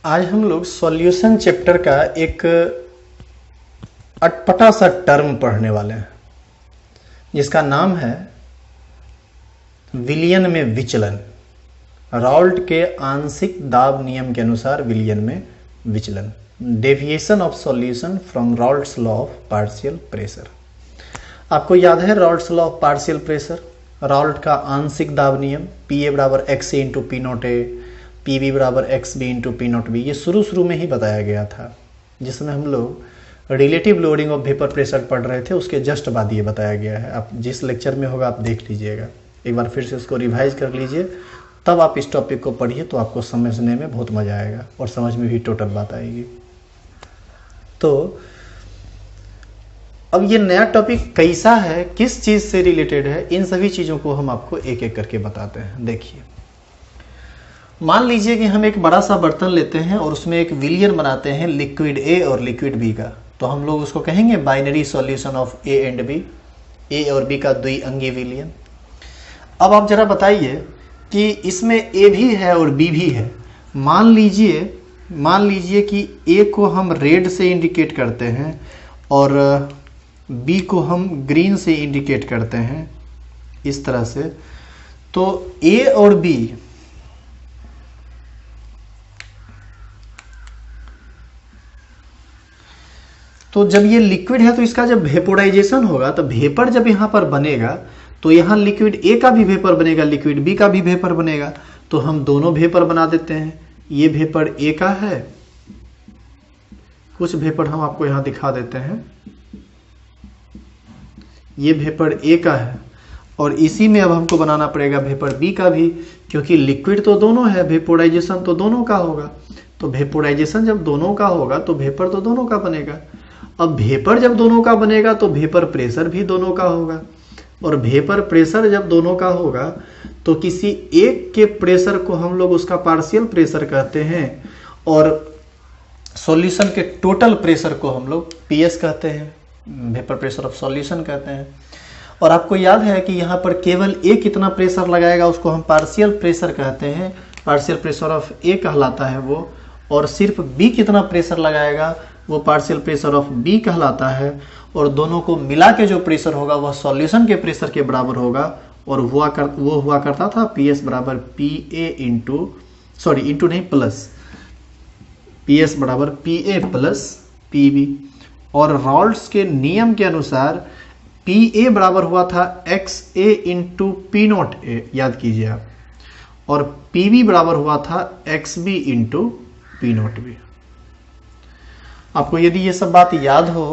आज हम लोग सॉल्यूशन चैप्टर का एक अटपटा सा टर्म पढ़ने वाले हैं जिसका नाम है विलयन में विचलन। राल्ट के आंशिक दाब नियम के अनुसार विलयन में विचलन, deviation of solution from Raoult's law of partial pressure. आपको याद है Raoult's law of partial pressure, Raoult का आंशिक दाब नियम, पी ए बराबर X A into P note A, P B बराबर X B into P note B. ये शुरू में ही बताया गया था जिसमें हम लोग relative loading of vapour pressure पढ़ रहे थे, उसके जस्ट बाद ये बताया गया है। आप जिस लेक्चर में होगा आप देख लीजिएगा, एक बार फिर से उसको रिवाइज कर लीजिए, तब आप इस टॉपिक को पढ़िए तो आपको समझने में बहुत मजा आएगा और समझ में भी टोटल बात आएगी। तो अब ये नया टॉपिक कैसा है, किस चीज से रिलेटेड है, इन सभी चीजों को हम आपको एक एक करके बताते हैं। देखिए, मान लीजिए कि हम एक बड़ा सा बर्तन लेते हैं और उसमें एक विलयन बनाते हैं लिक्विड ए और लिक्विड बी का, तो हम लोग उसको कहेंगे binary solution of A and B, A और बी का द्विअंगी विलयन। अब आप जरा बताइए कि इसमें ए भी है और बी भी है। मान लीजिए कि ए को हम रेड से इंडिकेट करते हैं और बी को हम ग्रीन से इंडिकेट करते हैं, इस तरह से। तो ए और बी तो जब ये लिक्विड है तो इसका जब वेपोराइजेशन होगा तो वेपर जब यहां पर बनेगा तो यहां लिक्विड ए का भी वेपर बनेगा, लिक्विड बी का भी वेपर बनेगा। तो हम दोनों वेपर बना देते हैं। ये वेपर ए का है, कुछ वेपर हम आपको यहां दिखा देते हैं, ये वेपर ए का है और इसी में अब हमको बनाना पड़ेगा वेपर बी का भी, क्योंकि लिक्विड तो दोनों है, वेपोराइजेशन तो दोनों का होगा। तो वेपोराइजेशन जब दोनों का होगा तो वेपर तो दोनों का बनेगा। अब वेपर जब दोनों का बनेगा तो वेपर प्रेशर भी दोनों का होगा, और वेपर प्रेशर जब दोनों का होगा तो किसी एक के प्रेशर को हम लोग उसका पार्शियल प्रेशर कहते हैं और सॉल्यूशन के टोटल प्रेशर को हम लोग पीएस कहते हैं, वेपर प्रेशर ऑफ सॉल्यूशन कहते हैं। और आपको याद है कि यहाँ पर केवल ए कितना प्रेशर लगाएगा उसको हम पार्शियल प्रेशर कहते हैं, पार्शियल प्रेशर ऑफ ए कहलाता है वो, और सिर्फ बी कितना प्रेशर लगाएगा वो पार्शियल प्रेशर ऑफ बी कहलाता है। और दोनों को मिला के जो प्रेशर होगा वह सॉल्यूशन के प्रेशर के बराबर होगा, और वो हुआ करता था पीएस बराबर पी ए इंटू नहीं प्लस, पीएस बराबर P A plus P B. और राल्ट्स के नियम के अनुसार पी ए बराबर हुआ था X A into P note A, याद कीजिए आप, और पी बी बराबर हुआ था X B into P note B. आपको यदि ये सब बात याद हो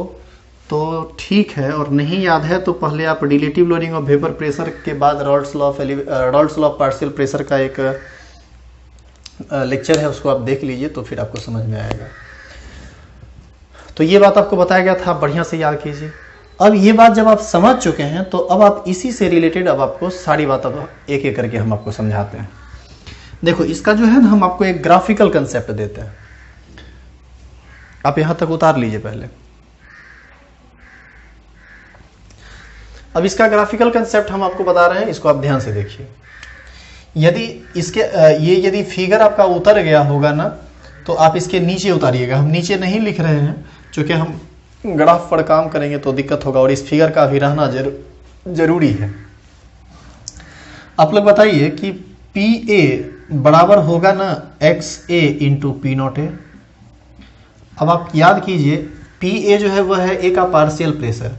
तो ठीक है, और नहीं याद है तो पहले आप relative loading of vapour pressure के बाद राल्ट्स लॉ ऑफ पार्शियल प्रेशर का एक लेक्चर है, उसको आप देख लीजिए तो फिर आपको समझ में आएगा। तो ये बात आपको बताया गया था, बढ़िया से याद कीजिए। अब ये बात जब आप समझ चुके हैं तो अब आप इसी से रिलेटेड अब आपको सारी बात अब एक एक करके हम आपको समझाते हैं। देखो, इसका जो है ना, हम आपको एक ग्राफिकल कंसेप्ट देते हैं। आप यहां तक उतार लीजिए पहले। अब इसका ग्राफिकल कंसेप्ट हम आपको बता रहे हैं, इसको आप ध्यान से देखिए। यदि फिगर आपका उतर गया होगा ना तो आप इसके नीचे उतारिएगा। हम नीचे नहीं लिख रहे हैं क्योंकि हम ग्राफ पर काम करेंगे तो दिक्कत होगा, और इस फिगर का भी रहना जरूरी है। आप लोग बताइए कि पी ए बराबर होगा ना x A into P note ए। अब आप याद कीजिए, पी ए जो है वह है ए का पार्शियल प्रेशर,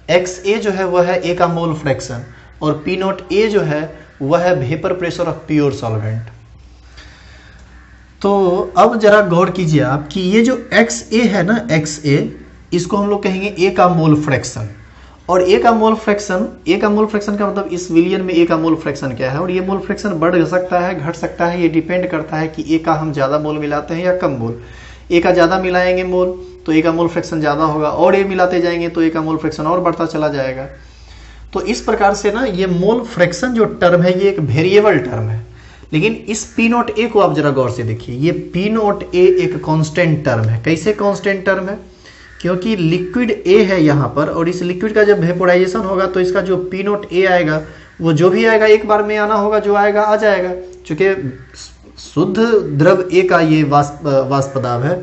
एक्स ए जो है वह है ए का मोल फ्रैक्शन, और पी नोट ए जो है वह है vapour pressure of pure solvent. तो अब जरा गौर कीजिए आप कि ये जो एक्स ए है ना, एक्स ए, इसको हम लोग कहेंगे ए का मोल फ्रैक्शन। और ए का मोल फ्रैक्शन का मतलब इस विलयन में ए का मोल फ्रैक्शन क्या है, और ये मोल फ्रैक्शन बढ़ सकता है, घट सकता है, ये डिपेंड करता है कि ए का हम ज्यादा मोल मिलाते हैं या कम मोल। ए का ज्यादा मिलाएंगे मोल तो ए का मोल फ्रैक्शन ज्यादा होगा, और ए मिलाते जाएंगे तो ए का मोल फ्रैक्शन और बढ़ता चला जाएगा। तो इस प्रकार से ना ये मोल फ्रैक्शन जो टर्म है ये एक वेरिएबल टर्म है। लेकिन इस पी नोट ए को आप जरा गौर से देखिए, ये पी नोट ए एक कांस्टेंट टर्म है। कैसे कांस्टेंट टर्म है? क्योंकि लिक्विड ए है यहाँ पर, और इस लिक्विड का जब वेपोराइजेशन होगा तो इसका जो पी नोट ए आएगा वो जो भी आएगा एक बार में आना होगा, जो आएगा आ जाएगा। चूंकि शुद्ध द्रव ए का ये वाष्प दाब है।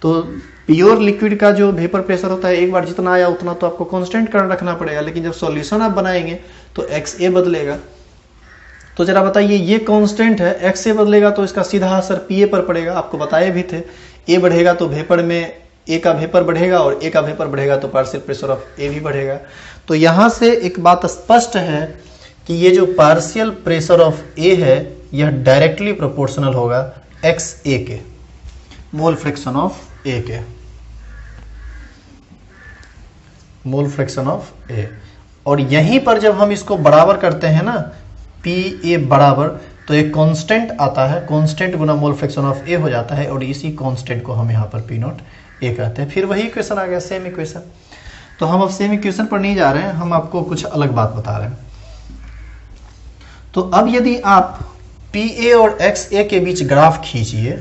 तो प्योर लिक्विड का जो वेपर प्रेशर होता है, एक बार जितना आया उतना तो आपको कांस्टेंट कर रखना पड़ेगा, लेकिन जब सॉल्यूशन आप बनाएंगे तो XA बदलेगा। तो जरा बताइए, ये कांस्टेंट है, XA बदलेगा तो इसका सीधा असर PA पर पड़ेगा। आपको बताए भी थे, A बढ़ेगा तो वेपर में A का वेपर बढ़ेगा, और A का वेपर बढ़ेगा तो पार्शियल प्रेशर ऑफ A भी बढ़ेगा। तो यहां से एक बात स्पष्ट है कि ये जो पार्शियल प्रेशर ऑफ A है यह डायरेक्टली प्रोपोर्शनल होगा XA के, मोल फ्रैक्शन ऑफ A के, मोल फ्रैक्शन ऑफ A। और यहीं पर जब हम इसको बराबर करते हैं ना, PA बराबर, तो एक कांस्टेंट आता है, constant Guna mole fraction of A हो जाता है, और इसी कांस्टेंट को हम यहाँ पर P नॉट A कहते हैं। फिर वही इक्वेशन आ गया, सेम इक्वेशन। तो हम अब सेम इक्वेशन पर नहीं जा रहे हैं, हम आपको कुछ अलग बात बता रहे हैं। तो अब यदि आप PA और XA के बीच ग्राफ खींचिए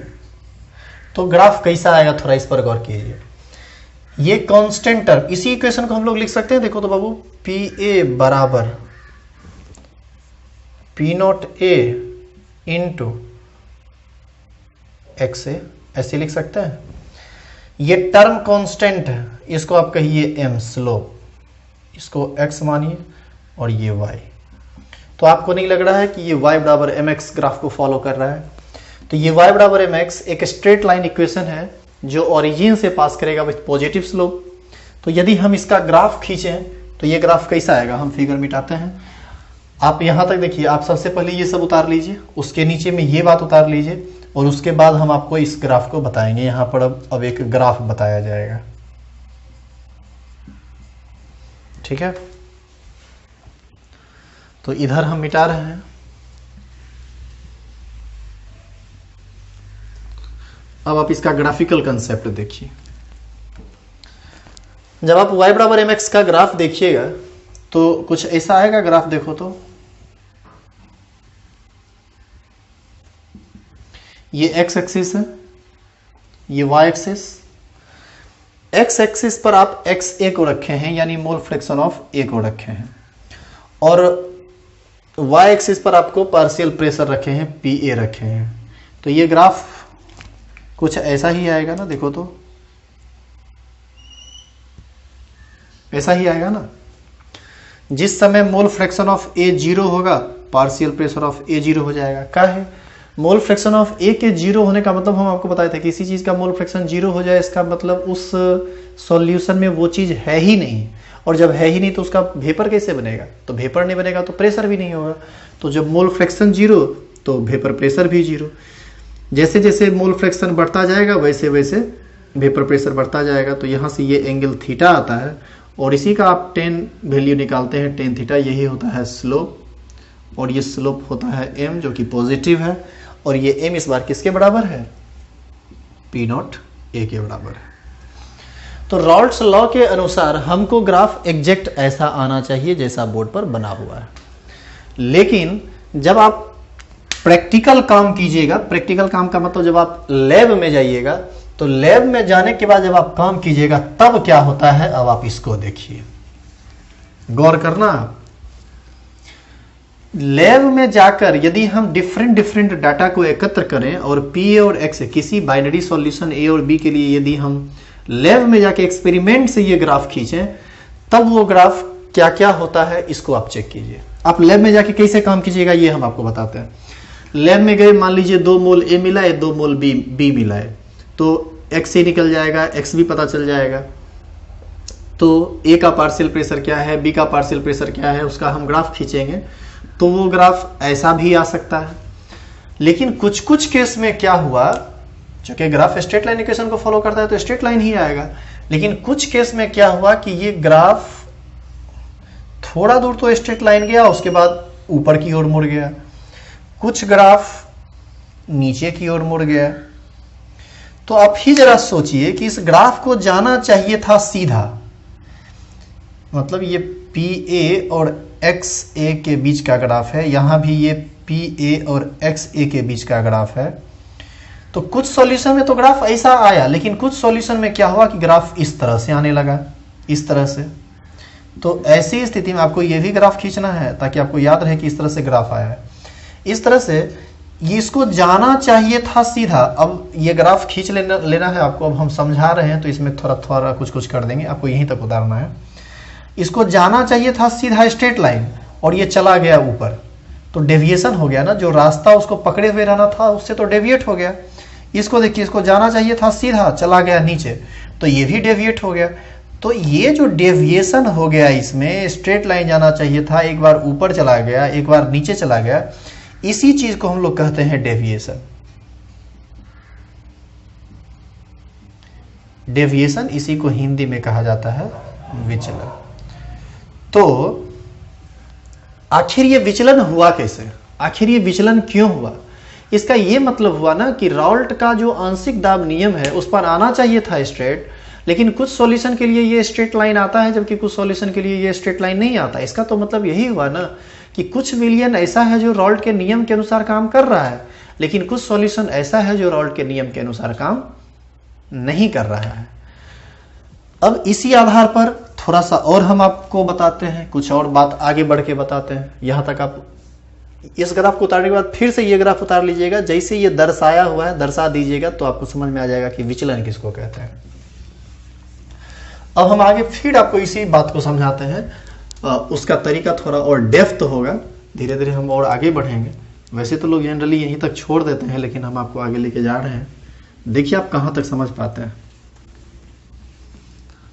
तो ग्राफ कैसा आएगा, थोड़ा इस पर गौर कीजिए। ये कांस्टेंट टर्म, इसी इक्वेशन को हम लोग लिख सकते हैं, देखो तो बाबू, PA बराबर P not A into XA, ऐसे लिख सकते हैं। ये टर्म कांस्टेंट है, इसको आप कहिए m, स्लोप, इसको x मानिए, और ये y। तो आपको नहीं लग रहा है कि ये y बराबर mx ग्राफ को फॉलो कर रहा है? तो ये y बराबर mx एक स्ट्रेट लाइन इक्वेशन है जो ओरिजिन से पास करेगा विथ पॉजिटिव स्लोप। तो यदि हम इसका ग्राफ खींचें तो ये ग्राफ कैसा आएगा, हम फिगर मिटाते हैं। आप यहां तक देखिए, आप सबसे पहले ये सब उतार लीजिए, उसके नीचे में ये बात उतार लीजिए, और उसके बाद हम आपको इस ग्राफ को बताएंगे। यहां पर अब एक ग्राफ बताया जाएगा, ठीक है। तो इधर हम मिटा रहे हैं। अब आप इसका ग्राफिकल कंसेप्ट देखिए। जब आप y बराबर mx का ग्राफ देखिएगा तो कुछ ऐसा आएगा ग्राफ, देखो तो ये x एक्सिस है, ये y एक्सिस। x एक्सिस पर आप XA को रखे हैं, यानी मोल फ्रैक्शन ऑफ A को रखे हैं, और y एक्सिस पर आपको पार्शियल प्रेशर रखे हैं, PA रखे हैं। तो ये ग्राफ कुछ ऐसा ही आएगा ना, देखो तो ऐसा ही आएगा ना। जिस समय मोल फ्रैक्शन ऑफ A 0 होगा, पार्शियल प्रेशर ऑफ A 0 हो जाएगा। क्या है मोल फ्रैक्शन ऑफ A के 0 होने का मतलब? हम आपको बताए थे, किसी चीज का मोल फ्रैक्शन 0 हो जाए इसका मतलब उस सॉल्यूशन में वो चीज है ही नहीं, और जब है ही नहीं तो उसका वेपर कैसे बनेगा? तो वेपर नहीं बनेगा तो प्रेशर भी नहीं होगा। तो जब मोल फ्रैक्शन 0 तो वेपर प्रेशर भी 0। जैसे जैसे मोल फ्रैक्शन बढ़ता जाएगा वैसे वैसे वेपर प्रेशर बढ़ता जाएगा। तो यहाँ से ये एंगल थीटा आता है, और इसी का आप टेन वैल्यू निकालते हैं, टेन थीटा। यही होता है स्लोप, और ये स्लोप होता है m जो कि पॉजिटिव है, और ये m इस बार किसके बराबर है? P नॉट A के बराबर है। तो रॉल्ट्स लॉ के अनुसार हमको ग्राफ एग्जैक्ट ऐसा आना चाहिए जैसा बोर्ड पर बना हुआ है। लेकिन जब आप प्रैक्टिकल काम कीजिएगा, प्रैक्टिकल काम का मतलब जब आप लैब में जाइएगा, तो लैब में जाने के बाद जब आप काम कीजिएगा तब क्या होता है, अब आप इसको देखिए, गौर करना। लैब में जाकर यदि हम डिफरेंट डाटा को एकत्र करें और PA और X किसी बाइनरी सॉल्यूशन A और B के लिए यदि हम लैब में जाके एक्सपेरिमेंट से ये ग्राफ खींचें, तब वो ग्राफ क्या क्या होता है इसको आप चेक कीजिए। आप लैब में जाके कैसे काम कीजिएगा ये हम आपको बताते हैं। लैब में गए, मान लीजिए 2 मोल A मिलाए, 2 मोल B मिलाए, तो X से निकल जाएगा, X भी पता चल जाएगा। तो A का पार्शियल प्रेशर क्या है, B का पार्शियल प्रेशर क्या है, उसका हम ग्राफ खींचेंगे तो वो ग्राफ ऐसा भी आ सकता है। लेकिन कुछ कुछ केस में क्या हुआ, चूंकि ग्राफ स्ट्रेट लाइन इक्वेशन को फॉलो करता है तो स्ट्रेट लाइन ही आएगा, लेकिन कुछ केस में क्या हुआ कि ये ग्राफ थोड़ा दूर तो स्ट्रेट लाइन गया, उसके बाद ऊपर की ओर मुड़ गया, कुछ ग्राफ नीचे की ओर मुड़ गया। तो आप ही जरा सोचिए कि इस ग्राफ को जाना चाहिए था सीधा, मतलब ये PA और XA के बीच का ग्राफ है, यहां भी ये PA और XA के बीच का ग्राफ है। तो कुछ सॉल्यूशन में तो ग्राफ ऐसा आया, लेकिन कुछ सॉल्यूशन में क्या हुआ कि ग्राफ इस तरह से आने लगा, इस तरह से। तो ऐसी स्थिति में आपको ये भी ग्राफ खींचना है ताकि आपको याद रहे कि इस तरह से ग्राफ आया है। इस तरह से ये इसको जाना चाहिए था सीधा। अब ये ग्राफ खींच लेना है आपको। अब हम समझा रहे हैं तो इसमें थोड़ा थोड़ा कुछ कुछ कर देंगे, आपको यहीं तक उतारना है। इसको जाना चाहिए था सीधा स्ट्रेट लाइन, और ये चला गया ऊपर, तो डेविएशन हो गया ना। जो रास्ता उसको पकड़े हुए रहना था उससे तो डेविएट हो गया। इसको देखिए, इसको जाना चाहिए था सीधा, चला गया नीचे, तो ये भी डेविएट हो गया। तो ये जो डेविएशन हो गया, इसमें स्ट्रेट लाइन जाना चाहिए था, एक बार ऊपर चला गया, एक बार नीचे चला गया, इसी चीज को हम लोग कहते हैं डेविएशन। डेविएशन इसी को हिंदी में कहा जाता है विचलन। तो आखिर ये विचलन हुआ कैसे, आखिर ये विचलन क्यों हुआ? इसका ये मतलब हुआ ना कि राउल्ट का जो आंशिक दाब नियम है उस पर आना चाहिए था स्ट्रेट, लेकिन कुछ सॉल्यूशन के लिए ये स्ट्रेट लाइन आता है, जबकि कुछ सॉल्यूशन के लिए ये स्ट्रेट लाइन नहीं आता। इसका तो मतलब यही हुआ ना कि कुछ विलयन ऐसा है जो राउल्ट के नियम के अनुसार काम कर रहा है, लेकिन कुछ सॉल्यूशन ऐसा है जो राउल्ट के नियम के अनुसार काम नहीं कर रहा है। अब इसी आधार पर थोड़ा सा और हम आपको बताते हैं, कुछ और बात आगे बढ़ के बताते हैं। यहां तक आप इस ग्राफ को उतारने के बाद फिर से ये ग्राफ उतार लीजिएगा, जैसे ये दर्शाया हुआ है दर्शा दीजिएगा, तो आपको समझ में आ जाएगा कि विचलन किसको कहते हैं। अब हम आगे फिर आपको इसी बात को समझाते हैं। उसका तरीका थोड़ा और डेप्थ होगा, धीरे धीरे हम और आगे बढ़ेंगे। वैसे तो लोग जनरली यहीं तक छोड़ देते हैं, लेकिन हम आपको आगे लेके जा रहे हैं। देखिए आप कहां तक समझ पाते हैं।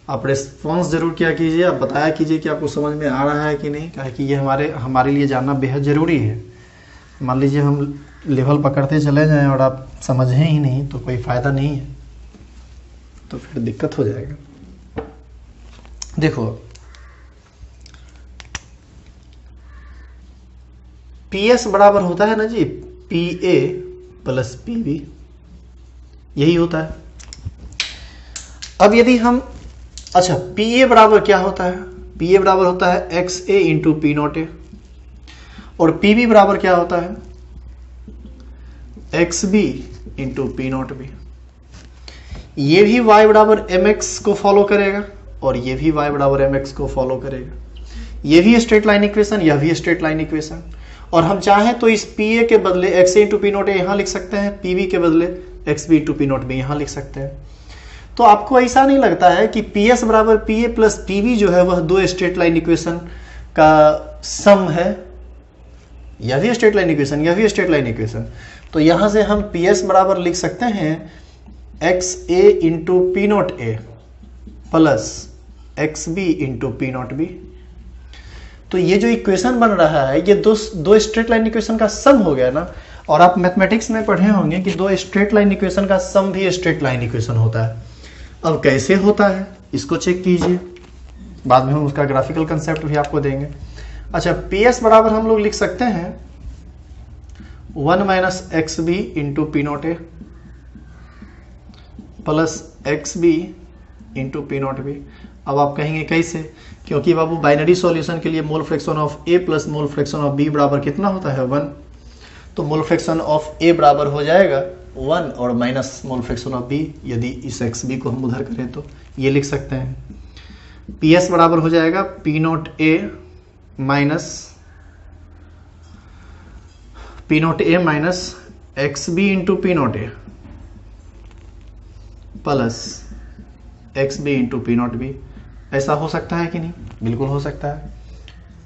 आप रेस्पॉन्स जरूर किया कीजिए, आप बताया कीजिए कि आपको समझ में आ रहा है कि नहीं, क्या कि ये हमारे लिए जानना बेहद ज़रूरी है। मान लीजिए हम लेवल पकड़ते चले जाएं और आप समझें ही नहीं तो कोई फ़ायदा नहीं है, तो फिर दिक्कत हो जाएगा। देखो PS बराबर होता है ना जी PA प्लस PB, यही होता है। अब यदि हम अच्छा PA बराबर क्या होता है, PA बराबर होता है XA इंटू P0A, और PB बराबर क्या होता है XB इंटू P0B। ये भी y बराबर mx को फॉलो करेगा और ये भी y बराबर mx को फॉलो करेगा। ये भी स्ट्रेट लाइन इक्वेशन, यह भी स्ट्रेट लाइन इक्वेशन। और हम चाहें तो इस PA के बदले XA इंटू P0A यहां लिख सकते हैं, PB के बदले XB इंटू P0B यहां लिख सकते हैं। तो आपको ऐसा नहीं लगता है कि PS बराबर PA प्लस PB जो है वह दो स्ट्रेट लाइन इक्वेशन का सम है? यह भी स्ट्रेट लाइन इक्वेशन, यह भी स्ट्रेट लाइन इक्वेशन। तो यहां से हम PS बराबर लिख सकते हैं XA into P0A plus XB into P0B। तो ये जो इक्वेशन बन रहा है ये दो स्ट्रेट लाइन इक्वेशन का सम हो गया ना। और आप मैथमेटिक्स में पढ़े होंगे कि दो स्ट्रेट लाइन इक्वेशन का सम भी स्ट्रेट लाइन इक्वेशन होता है। अब कैसे होता है इसको चेक कीजिए, बाद में हम उसका ग्राफिकल कंसेप्ट भी आपको देंगे। अच्छा PS बराबर हम लोग लिख सकते हैं 1 minus XB into P0A plus XB into P0B। अब आप कहेंगे कैसे? क्योंकि बाबू बाइनरी सॉल्यूशन के लिए mole fraction of A plus mole fraction of B बराबर कितना होता है 1। तो मोल फ्रैक्शन ऑफ A बराबर हो जाएगा 1 और minus mole fraction of B, यदि इस XB को हम उधर करें तो ये लिख सकते हैं। PS बराबर हो जाएगा P0A minus XB into P0A plus XB into P0B। ऐसा हो सकता है कि नहीं? बिल्कुल हो सकता है।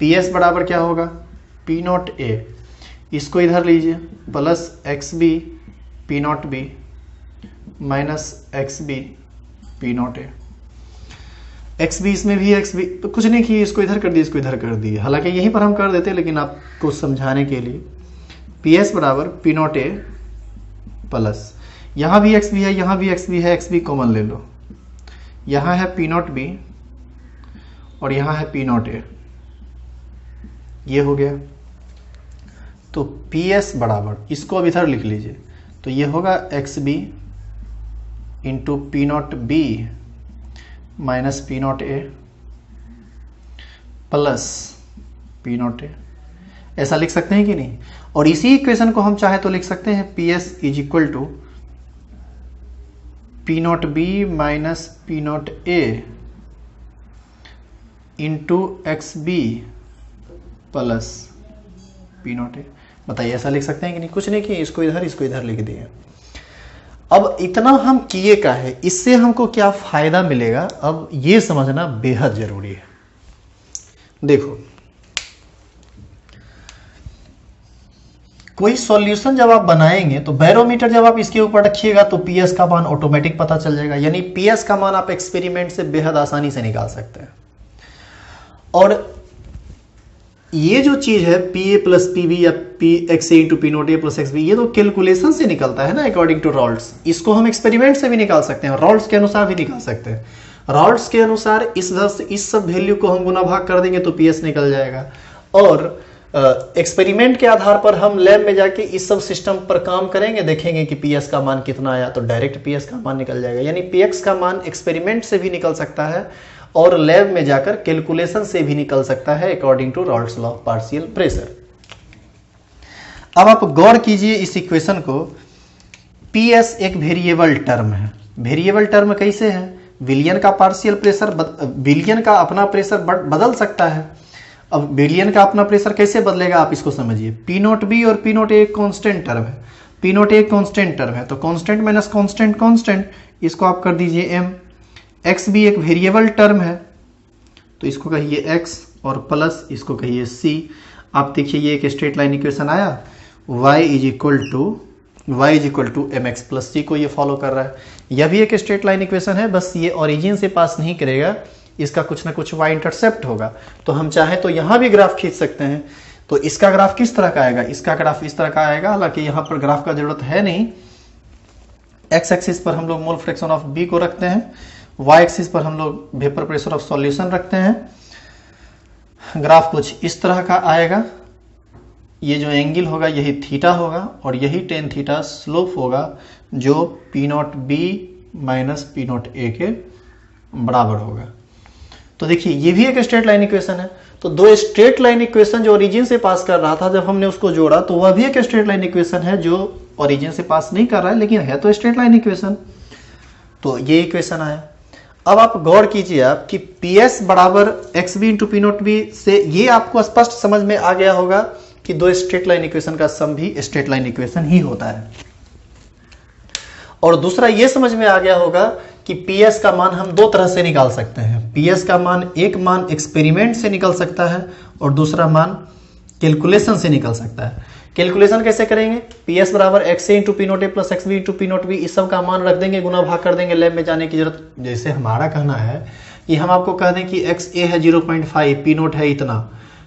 PS बराबर क्या होगा P0A, इसको इधर लीजिए, plus XB P0B minus XB P0A। XB इसमें भी XB तो कुछ नहीं किए, इसको इधर कर दिए, इसको इधर कर दिए। हालांकि यहीं पर हम कर देते लेकिन आपको समझाने के लिए PS बराबर P0A प्लस यहाँ भी XB है, यहाँ भी XB है, XB कॉमन ले लो, यहाँ है P0B और यहाँ है P0A, ये हो गया। तो PS बराबर इसको अब इधर लिख लीजिए, तो ये होगा XB into P0B minus P0A plus P0A। ऐसा लिख सकते हैं कि नहीं? और इसी इक्वेशन को हम चाहे तो लिख सकते हैं PS is equal to P0B minus P0A into XB plus P nought A. बताइए ऐसा लिख सकते हैं कि नहीं? कुछ नहीं किए, इसको इधर लिख दिए। अब इतना हम किए का है, इससे हमको क्या फायदा मिलेगा अब ये समझना बेहद जरूरी है। देखो कोई सॉल्यूशन जब आप बनाएंगे तो बैरोमीटर जब आप इसके ऊपर रखिएगा तो पीएस का मान ऑटोमेटिक पता चल जाएगा, यानी पीएस का मान आप एक्सपेरिमेंट से बेहद आसानी से निकाल सकते हैं। और ये जो चीज है P A plus P B या P X A into P note A plus X B, ये तो कैलकुलेशन से निकलता है ना अकॉर्डिंग टू रॉल्ड्स। इसको हम एक्सपेरिमेंट से भी निकाल सकते हैं, रॉल्ड्स के अनुसार भी निकाल सकते हैं। रॉल्ड्स के अनुसार इस सब वैल्यू को हम गुना भाग कर देंगे तो पीएस निकल जाएगा। और एक्सपेरिमेंट के आधार पर हम लैब में जाके इस सब सिस्टम पर काम करेंगे, देखेंगे कि पीएस का मान कितना आया तो डायरेक्ट पीएस का मान निकल जाएगा। यानी पीएक्स का मान एक्सपेरिमेंट से भी निकल सकता है और लैब में जाकर कैलकुलेशन से भी निकल सकता है according to Raoult's law of partial pressure. अब आप गौर कीजिए इस इक्वेशन को। पीएस एक वेरिएबल टर्म है। वेरिएबल टर्म कैसे है? विलियन का पार्शियल प्रेशर, विलियन का अपना प्रेशर बदल सकता है। अब विलियन का अपना प्रेशर कैसे बदलेगा आप इसको समझिए। पी नोट बी और पी नोट ए एक कांस्टेंट टर्म है, पी नोट ए एक कांस्टेंट टर्म है, तो कांस्टेंट माइनस कांस्टेंट कांस्टेंट, इसको आप कर दीजिए एम। एक्स भी एक वेरिएबल टर्म है तो इसको कहिए एक्स और प्लस इसको कहिए सी। आप देखिए ये एक स्ट्रेट लाइन इक्वेशन आया, y is equal to M X plus C को ये फॉलो कर रहा है। यह भी एक स्ट्रेट लाइन इक्वेशन है, बस ये ओरिजिन से पास नहीं करेगा, इसका कुछ ना कुछ y इंटरसेप्ट होगा। तो हम चाहे तो यहां भी ग्राफ खींच सकते हैं। तो इसका ग्राफ किस तरह का आएगा? इसका ग्राफ इस तरह का आएगा, हालांकि यहां पर ग्राफ का जरूरत है नहीं। एक्स एक्सिस पर हम लोग मोल फ्रैक्शन ऑफ बी को रखते हैं, y एक्सिस पर हम लोग वेपर प्रेशर ऑफ सॉल्यूशन रखते हैं। ग्राफ कुछ इस तरह का आएगा, ये जो एंगल होगा यही थीटा होगा और यही टेन थीटा स्लोप होगा जो P nought B minus P nought ए के बराबर होगा। तो देखिए ये भी एक स्ट्रेट लाइन इक्वेशन है। तो दो स्ट्रेट लाइन इक्वेशन जो ओरिजिन से पास कर रहा था, जब हमने उसको जोड़ा तो वह भी एक स्ट्रेट लाइन इक्वेशन है जो ओरिजिन से पास नहीं कर रहा है, लेकिन है तो स्ट्रेट लाइन इक्वेशन। तो ये इक्वेशन आया। अब आप गौर कीजिए आप कि PS बराबर X B into P note B से ये आपको स्पष्ट समझ में आ गया होगा कि दो स्ट्रेट लाइन इक्वेशन का सम भी स्ट्रेट लाइन इक्वेशन ही होता है। और दूसरा ये समझ में आ गया होगा कि PS का मान हम दो तरह से निकाल सकते हैं। PS का मान, एक मान एक्सपेरिमेंट से निकल सकता है और दूसरा मान कैलकुलेशन से निकल सकता है। कैलकुलेशन कैसे करेंगे? PS बराबर X A into P note A plus X B into P note B, इस सब का मान रख देंगे, गुना भाग कर देंगे, लैब में जाने की जरूरत। जैसे हमारा कहना है कि हम आपको कह दें कि एक्स ए है 0.5, पी नोट है इतना,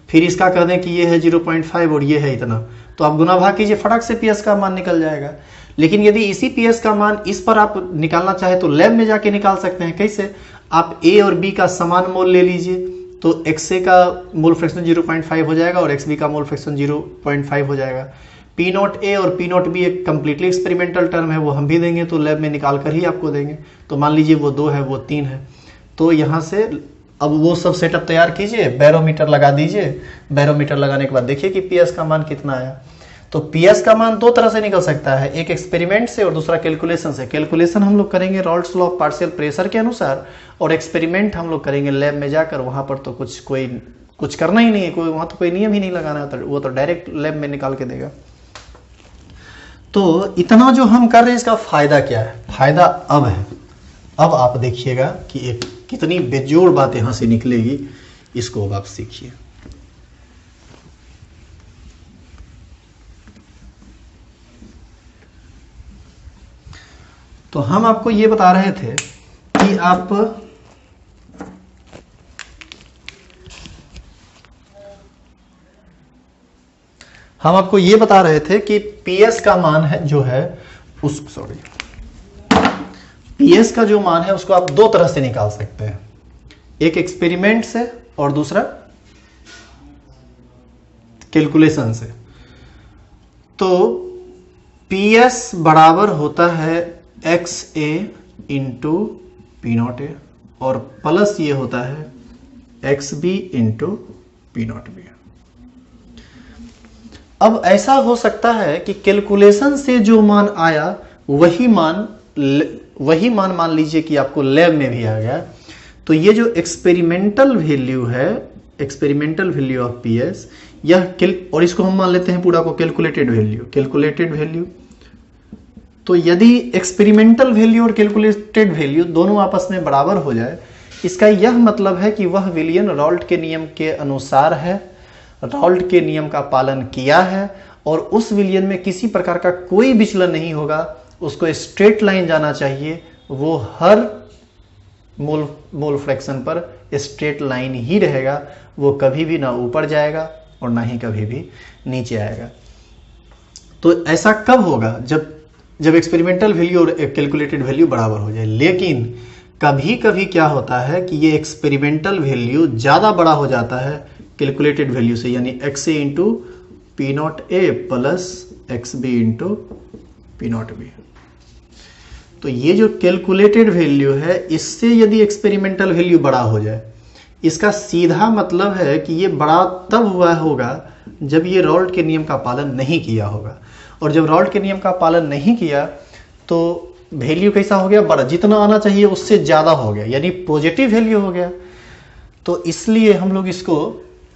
फिर इसका कह दें कि ये है 0.5 और ये है इतना, तो आप गुना भाग कीजिए, फटाक से PS का मान निकल जाएगा। लेकिन यदि इसी PS का मान इस पर आप निकालना चाहे तो लैब में जाके निकाल सकते हैं। कैसे? आप A और B का समान मोल ले लीजिए, तो XA का मोल फ्रैक्शन 0.5 हो जाएगा और XB का मोल फ्रैक्शन 0.5 हो जाएगा। P नोट A और P नोट B एक कंप्लीटली एक्सपेरिमेंटल टर्म है, वो हम भी देंगे तो लैब में निकाल कर ही आपको देंगे। तो मान लीजिए वो 2 है, वो 3 है, तो यहाँ से अब वो सब सेटअप तैयार कीजिए, बैरोमीटर लगा दीजिए। बैरोमीटर लगाने के बाद देखिए कि PS का मान कितना आया। तो PS का मान दो तरह से निकल सकता है, एक एक्सपेरिमेंट से और दूसरा कैलकुलेशन से। कैलकुलेशन हम लोग करेंगे रॉल्ड्स लॉ ऑफ पार्शियल प्रेशर के अनुसार, और एक्सपेरिमेंट हम लोग करेंगे लैब में जाकर। वहां पर तो कुछ करना ही नहीं है, वहां तो कोई नियम ही नहीं लगाना है, वो तो डायरेक्ट लैब में निकाल के देगा। तो इतना जो हम कर रहे हैं, इसका फायदा क्या है? फायदा अब है, अब आप देखिएगा कि एक कितनी बेजोड़ बात यहां से निकलेगी, इसको अब आप सीखिए। तो हम आपको ये बता रहे थे कि हम आपको ये बता रहे थे कि PS का मान है जो है PS का जो मान है उसको आप दो तरह से निकाल सकते हैं, एक एक्सपेरिमेंट से और दूसरा कैलकुलेशन से। तो PS बराबर होता है X A into P nought A और प्लस ये होता है X B into P nought B. अब ऐसा हो सकता है कि कैलकुलेशन से जो मान आया वही मान मान लीजिए कि आपको लैब में भी आ गया। तो ये जो एक्सपेरिमेंटल वैल्यू है, एक्सपेरिमेंटल वैल्यू ऑफ PS, और इसको हम मान लेते हैं पूरा को कैलकुलेटेड वैल्यू। तो यदि एक्सपेरिमेंटल वैल्यू और कैलकुलेटेड वैल्यू दोनों आपस में बराबर हो जाए, इसका यह मतलब है कि वह विलयन राल्ट के नियम के अनुसार है, राल्ट के नियम का पालन किया है, और उस विलयन में किसी प्रकार का कोई विचलन नहीं होगा, उसको स्ट्रेट लाइन जाना चाहिए, वो हर मोल फ्रैक्शन पर स्ट्रेट लाइन ही रहेगा, वो कभी भी ना ऊपर जाएगा और ना ही कभी भी नीचे आएगा। तो ऐसा कब होगा? जब एक्सपेरिमेंटल वैल्यू और कैलकुलेटेड वैल्यू बराबर हो जाए। लेकिन कभी कभी क्या होता है कि ये एक्सपेरिमेंटल वैल्यू ज़्यादा बड़ा हो जाता है कैलकुलेटेड वैल्यू से, यानी XA इंटू पी नॉट ए plus XB into P nought B. तो ये जो कैलकुलेटेड वैल्यू है, इससे यदि एक्सपेरिमेंटल वैल्यू बड़ा हो जाए, इसका सीधा मतलब है कि ये बड़ा तब हुआ होगा जब ये राल्ट के नियम का पालन नहीं किया होगा। और जब राल्ट के नियम का पालन नहीं किया तो वैल्यू कैसा हो गया? बड़ा, जितना आना चाहिए उससे ज़्यादा हो गया, यानी पॉजिटिव वैल्यू हो गया। तो इसलिए हम लोग इसको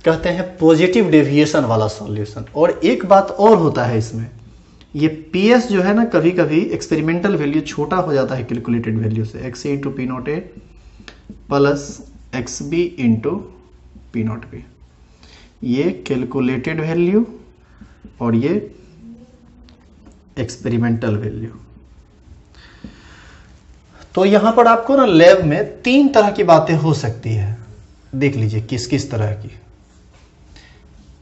कहते हैं पॉजिटिव डेविएशन वाला सॉल्यूशन। और एक बात और होता है इसमें, ये PS जो है ना, कभी कभी एक्सपेरिमेंटल वैल्यू छोटा हो जाता है कैलकुलेटेड वैल्यू से, XA इंटू पी नॉट ए plus XB into P nought B. ये कैलकुलेटेड वैल्यू और ये एक्सपेरिमेंटल वैल्यू। तो यहां पर आपको ना लैब में 3 तरह की बातें हो सकती है, देख लीजिए किस किस तरह की।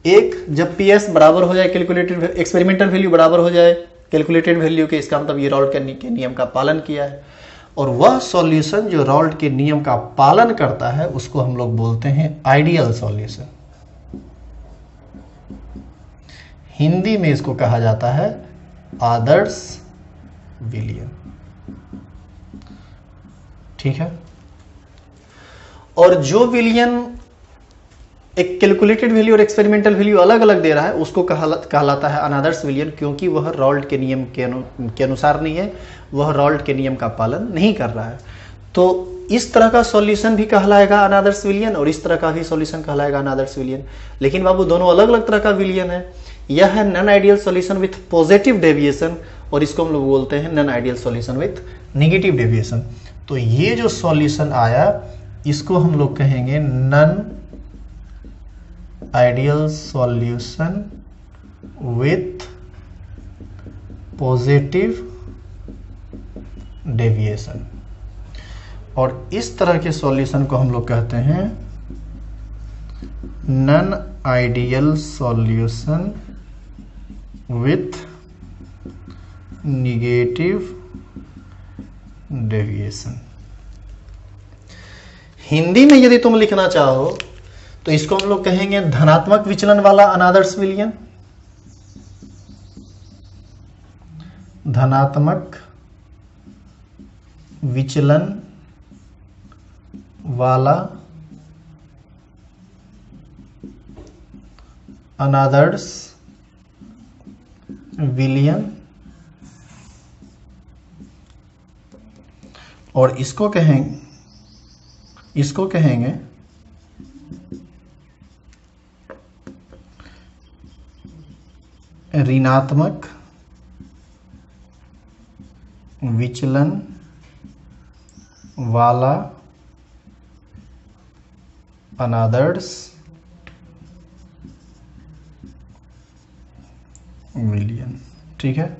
एक, जब PS बराबर हो जाए कैलकुलेटेड, एक्सपेरिमेंटल वैल्यू बराबर हो जाए कैलकुलेटेड वैल्यू के, इसका मतलब ये राल्ट के नियम का पालन किया है। और वह सॉल्यूशन जो राल्ट के नियम का पालन करता है उसको हम लोग बोलते हैं आइडियल सॉल्यूशन। हिंदी में इसको कहा जाता है आदर्श विलयन। ठीक है। और जो विलयन एक कैलकुलेटेड वैल्यू और एक्सपेरिमेंटल वैल्यू अलग अलग दे रहा है उसको कहलाता है अनादर्श विलयन, क्योंकि वह राल्ट के नियम के अनुसार नहीं है, वह राल्ट के नियम का पालन नहीं कर रहा है। तो इस तरह का सॉल्यूशन भी कहलाएगा अनादर्श विलयन और इस तरह का भी सॉल्यूशन कहलाएगा अनादर्श विलयन। लेकिन बाबू दोनों अलग अलग तरह का विलयन है। यह है non ideal solution with positive deviation और इसको हम लोग बोलते हैं non ideal solution with negative deviation. तो ये जो सॉल्यूशन आया इसको हम लोग कहेंगे non ideal solution with positive deviation. और इस तरह के सॉल्यूशन को हम लोग कहते हैं non ideal solution with negative deviation. Hindi में यदि तुम लिखना चाहो तो इसको हम लोग कहेंगे धनात्मक विचलन वाला अनादर्श विलयन, धनात्मक विचलन वाला अनादर्श विलयन। और इसको कहेंगे ऋणात्मक विचलन वाला अनादर्श विलयन। ठीक है।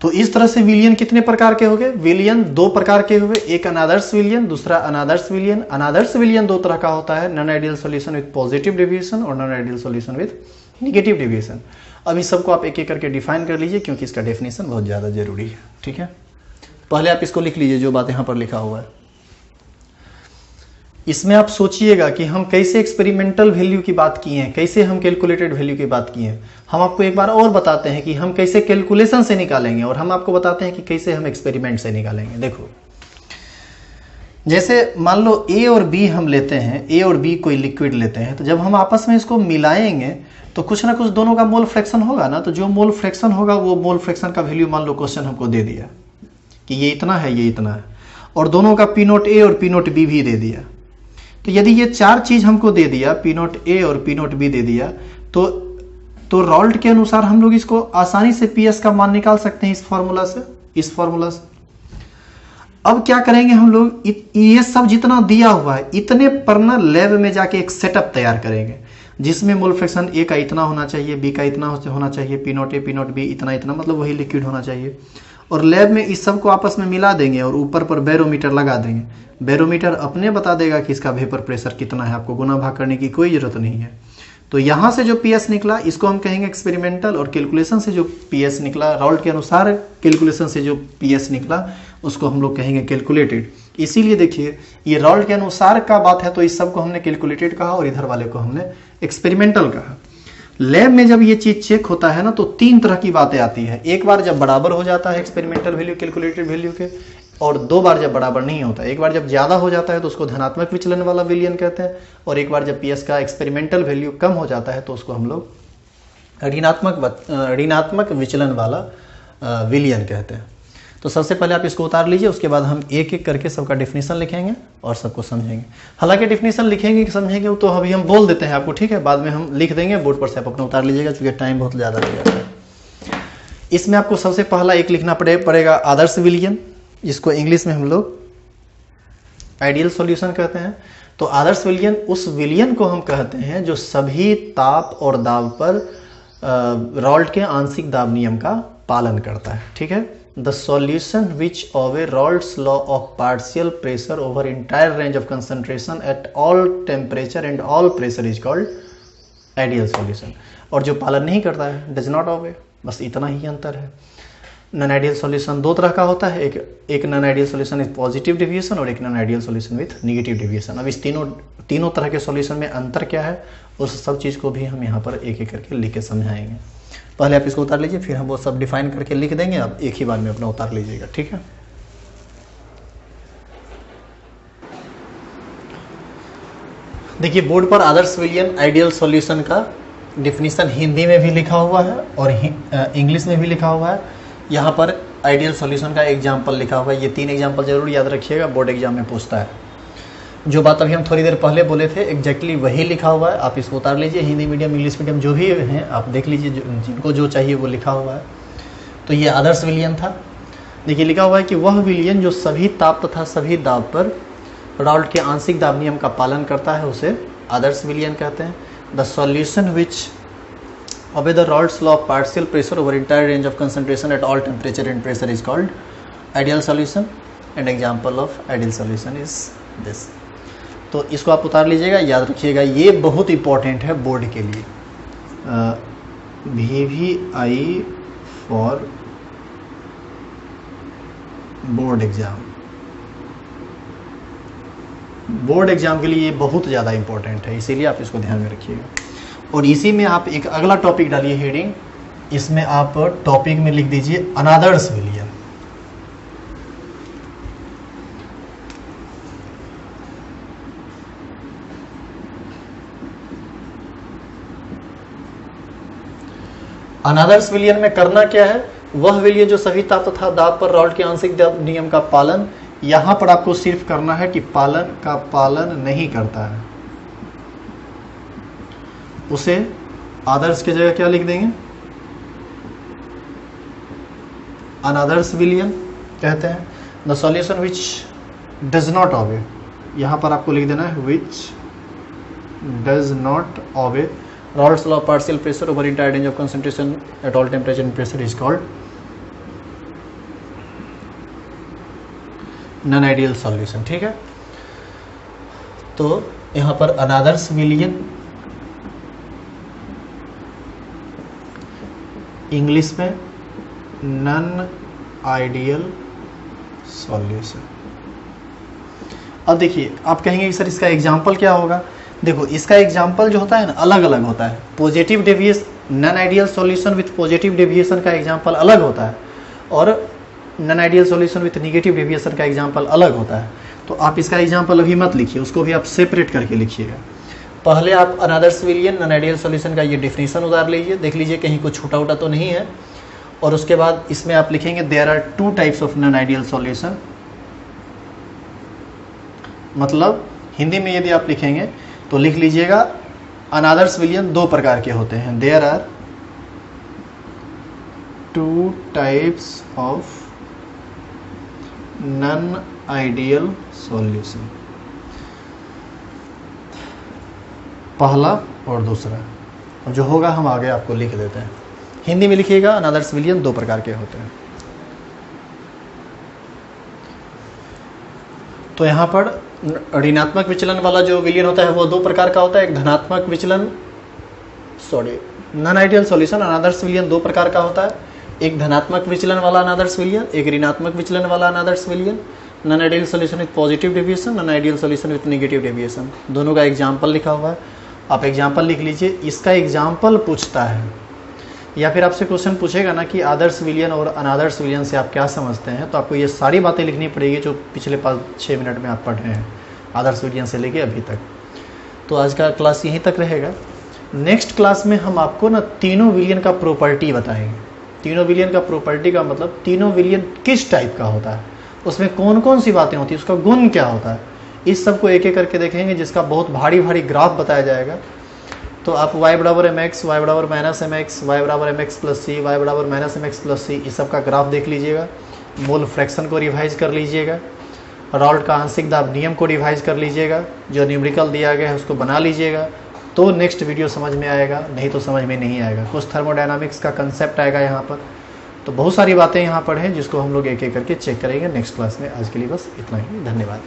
तो इस तरह से विलयन कितने प्रकार के हो गए? विलयन 2 प्रकार के हुए, एक अनादर्श विलयन, दूसरा अनादर्श विलयन। अनादर्श विलयन 2 तरह का होता है, non ideal solution with positive deviation और non ideal solution with negative deviation. अब इस सबको आप एक एक करके डिफाइन कर लीजिए क्योंकि इसका डेफिनेशन बहुत ज़्यादा जरूरी है। ठीक है। पहले आप इसको लिख लीजिए जो बात यहाँ पर लिखा हुआ है। इसमें आप सोचिएगा कि हम कैसे एक्सपेरिमेंटल वैल्यू की बात किए हैं, कैसे हम कैलकुलेटेड वैल्यू की बात किए हैं। हम आपको एक बार और बताते हैं कि हम कैसे कैलकुलेशन से निकालेंगे और हम आपको बताते हैं कि कैसे हम एक्सपेरिमेंट से निकालेंगे। देखो, जैसे मान लो A और B हम लेते हैं, A और B कोई लिक्विड लेते हैं, तो जब हम आपस में इसको मिलाएंगे तो कुछ ना कुछ दोनों का मोल फ्रैक्शन होगा ना। तो जो मोल फ्रैक्शन होगा वो मोल फ्रैक्शन का वैल्यू मान लो क्वेश्चन हमको दे दिया कि ये इतना है, ये इतना है, और दोनों का P नोट A और P नोट B भी दे दिया। तो यदि ये चार चीज हमको दे दिया, पी नॉट ए और पी नॉट बी दे दिया, तो रॉल्ट के अनुसार हम लोग इसको आसानी से पी एस का मान निकाल सकते हैं इस फॉर्मूला से। अब क्या करेंगे हम लोग, ये सब जितना दिया हुआ है इतने पर ना लैब में जाके एक सेटअप तैयार करेंगे, जिसमें मोल फ्रैक्शन ए का इतना होना चाहिए, बी का इतना होना चाहिए, P nought A P nought B इतना इतना, मतलब वही लिक्विड होना चाहिए। और लैब में इस सब को आपस में मिला देंगे और ऊपर पर बैरोमीटर लगा देंगे। बैरोमीटर अपने बता देगा कि इसका वेपर प्रेशर कितना है, आपको गुना भाग करने की कोई जरूरत नहीं है। तो यहां से जो पीएस निकला इसको हम कहेंगे एक्सपेरिमेंटल, और कैलकुलेशन से जो पीएस निकला, रॉल्ट के अनुसार कैलकुलेशन से जो पीएस निकला उसको हम लोग कहेंगे कैलकुलेटेड। इसीलिए देखिए ये रॉल्ट के अनुसार का बात है तो इस सब को हमने कैलकुलेटेड कहा और इधर वाले को हमने एक्सपेरिमेंटल कहा। लैब में जब ये चीज चेक होता है ना तो तीन तरह की बातें आती है। एक बार जब बराबर हो जाता है एक्सपेरिमेंटल वैल्यू कैलकुलेटेड वैल्यू के, और दो बार जब बराबर नहीं होता। एक बार जब ज्यादा हो जाता है तो उसको धनात्मक विचलन वाला विलियन कहते हैं, और एक बार जब पीएस का एक्सपेरिमेंटल वैल्यू कम हो जाता है तो उसको हम लोग ऋणात्मक विचलन वाला विलियन कहते हैं। तो सबसे पहले आप इसको उतार लीजिए, उसके बाद हम एक एक करके सबका डेफिनेशन लिखेंगे और सबको समझेंगे। हालांकि डेफिनेशन लिखेंगे कि समझेंगे तो अभी हम बोल देते हैं आपको, ठीक है, बाद में हम लिख देंगे, बोर्ड पर से आप अपना उतार लीजिएगा क्योंकि टाइम बहुत ज़्यादा लग जाता है। इसमें आपको सबसे पहला एक लिखना पड़ेगा आदर्श विलियन, जिसको इंग्लिश में हम लोग आइडियल सॉल्यूशन कहते हैं। तो आदर्श विलियन उस विलियन को हम कहते हैं जो सभी ताप और दाब पर रॉल्ट के आंशिक दाब नियम का पालन करता है, ठीक है। The solution which obey Raoult's law of partial pressure over entire range of concentration at all temperature and all pressure is called ideal solution। और जो पालन नहीं करता है does not obey, बस इतना ही अंतर है। नॉन आइडियल सॉल्यूशन दो तरह का होता है, एक non ideal solution with positive deviation और एक non ideal solution with negative deviation. अब इस तीनों तरह के सॉल्यूशन में अंतर क्या है उस सब चीज़ को भी हम यहाँ पर एक एक करके लिख के समझाएंगे। पहले आप इसको उतार लीजिए, फिर हम वो सब डिफाइन करके लिख देंगे, आप एक ही बार में अपना उतार लीजिएगा, ठीक है। देखिए बोर्ड पर आदर्श विलियन आइडियल सॉल्यूशन का डिफिनीशन हिंदी में भी लिखा हुआ है और इंग्लिश में भी लिखा हुआ है। यहाँ पर आइडियल सॉल्यूशन का एग्जाम्पल लिखा हुआ है। ये 3 एग्जाम्पल जरूर याद रखिएगा, बोर्ड एग्जाम में पूछता है। जो बात अभी हम थोड़ी देर पहले बोले थे एग्जैक्टली वही लिखा हुआ है, आप इसको उतार लीजिए। हिंदी मीडियम इंग्लिश मीडियम जो भी हैं आप देख लीजिए, जिनको जो चाहिए वो लिखा हुआ है। तो ये आदर्श विलियन था। देखिए लिखा हुआ है कि वह विलियन जो सभी ताप तथा सभी दाब पर राउल्ट के आंशिक दाब नियम का पालन करता है उसे आदर्श विलियन कहते हैं। The solution which obey the Raoult's law of partial pressure over entire range of concentration at all temperature and pressure is called ideal solution, and example of ideal solution is this। तो इसको आप उतार लीजिएगा, याद रखिएगा ये बहुत important है बोर्ड के लिए। VVI for board exam, board exam के लिए ये बहुत ज़्यादा इंपॉर्टेंट है, इसीलिए आप इसको ध्यान में रखिएगा। और इसी में आप एक अगला टॉपिक डालिए हेडिंग, इसमें आप टॉपिक में लिख दीजिए अनादर्श विलियन। अनादर्श विलियन में करना क्या है, वह विलियन जो सभी ताप तथा दाब पर राउल्ट के आंशिक दाब नियम का पालन, यहां पर आपको सिर्फ करना है कि पालन नहीं करता है, उसे आदर्श की जगह क्या लिख देंगे, अनादर्श विलियन कहते हैं। The solution which does not obey, यहां पर आपको लिख देना है which does not obey Raoult's law of partial pressure over entire range of concentration at all temperature and pressure is called non ideal solution, ठीक है। तो यहां पर अनादर्श विलियन इंग्लिश में नॉन आइडियल सॉल्यूशन। अब देखिए आप कहेंगे कि सर इसका एग्जाम्पल क्या होगा। देखो इसका एग्जाम्पल जो होता है ना अलग अलग होता है। Positive deviation, non ideal solution with positive deviation का एग्जाम्पल अलग होता है और non ideal solution with negative deviation का एग्जाम्पल अलग होता है। तो आप इसका एग्जाम्पल अभी मत लिखिए, उसको भी आप सेपरेट करके लिखिएगा। पहले आप अनादर्श विलियन नॉन आइडियल सॉल्यूशन का ये डेफिनेशन उतार लीजिए, देख लीजिए कहीं कुछ छूटा उटा तो नहीं है। और उसके बाद इसमें आप लिखेंगे there are 2 types of non ideal solution, मतलब हिंदी में यदि आप लिखेंगे तो लिख लीजिएगा अनादर्स विलियन दो प्रकार के होते हैं। There are two types of non ideal solution, पहला और दूसरा। जो होगा हम आगे आपको लिख देते हैं। हिंदी में लिखिएगा अनादर्स विलियन दो प्रकार के होते हैं। तो यहाँ पर ऋणात्मक विचलन वाला जो विलियन होता है वो दो प्रकार का होता है। एक धनात्मक विचलन, नॉन आइडियल सॉल्यूशन अनादर्स विलियन दो प्रकार का होता है। एक धनात्मक विचलन वाला अनादर्स विलियन, एक ऋणात्मक विचलन वाला अनादर्स विलियन। Non ideal solution with positive deviation, non ideal solution with negative deviation. दोनों का एग्जाम्पल लिखा हुआ है, आप एग्जाम्पल लिख लीजिए। इसका एग्जाम्पल पूछता है या फिर आपसे क्वेश्चन पूछेगा ना कि आदर्श विलियन और अनादर्श विलियन से आप क्या समझते हैं, तो आपको ये सारी बातें लिखनी पड़ेगी जो पिछले 5-6 मिनट में आप पढ़ रहे हैं आदर्श विलियन से लेके अभी तक। तो आज का क्लास यहीं तक रहेगा। नेक्स्ट क्लास में हम आपको ना तीनों विलियन का प्रॉपर्टी बताएंगे। तीनों विलियन का प्रॉपर्टी का मतलब तीनों विलियन किस टाइप का होता है, उसमें कौन कौन सी बातें होती है, उसका गुण क्या होता है, इस सब को एक एक करके देखेंगे, जिसका बहुत भारी भारी ग्राफ बताया जाएगा। तो आप y बराबर mx, y बराबर माइनस mx, y बराबर mx प्लस सी, y बराबर माइनस mx प्लस सी, इस सब का ग्राफ देख लीजिएगा। मोल फ्रैक्शन को रिवाइज कर लीजिएगा। रॉल्ट का आंशिक दाब नियम को रिवाइज कर लीजिएगा। जो न्यूमेरिकल दिया गया है उसको बना लीजिएगा, तो नेक्स्ट वीडियो समझ में आएगा, नहीं तो समझ में नहीं आएगा। कुछ थर्मोडायनामिक्स का कंसेप्ट आएगा यहाँ पर। तो बहुत सारी बातें यहाँ पर हैं जिसको हम लोग एक एक करके चेक करेंगे नेक्स्ट क्लास में। आज के लिए बस इतना ही, धन्यवाद।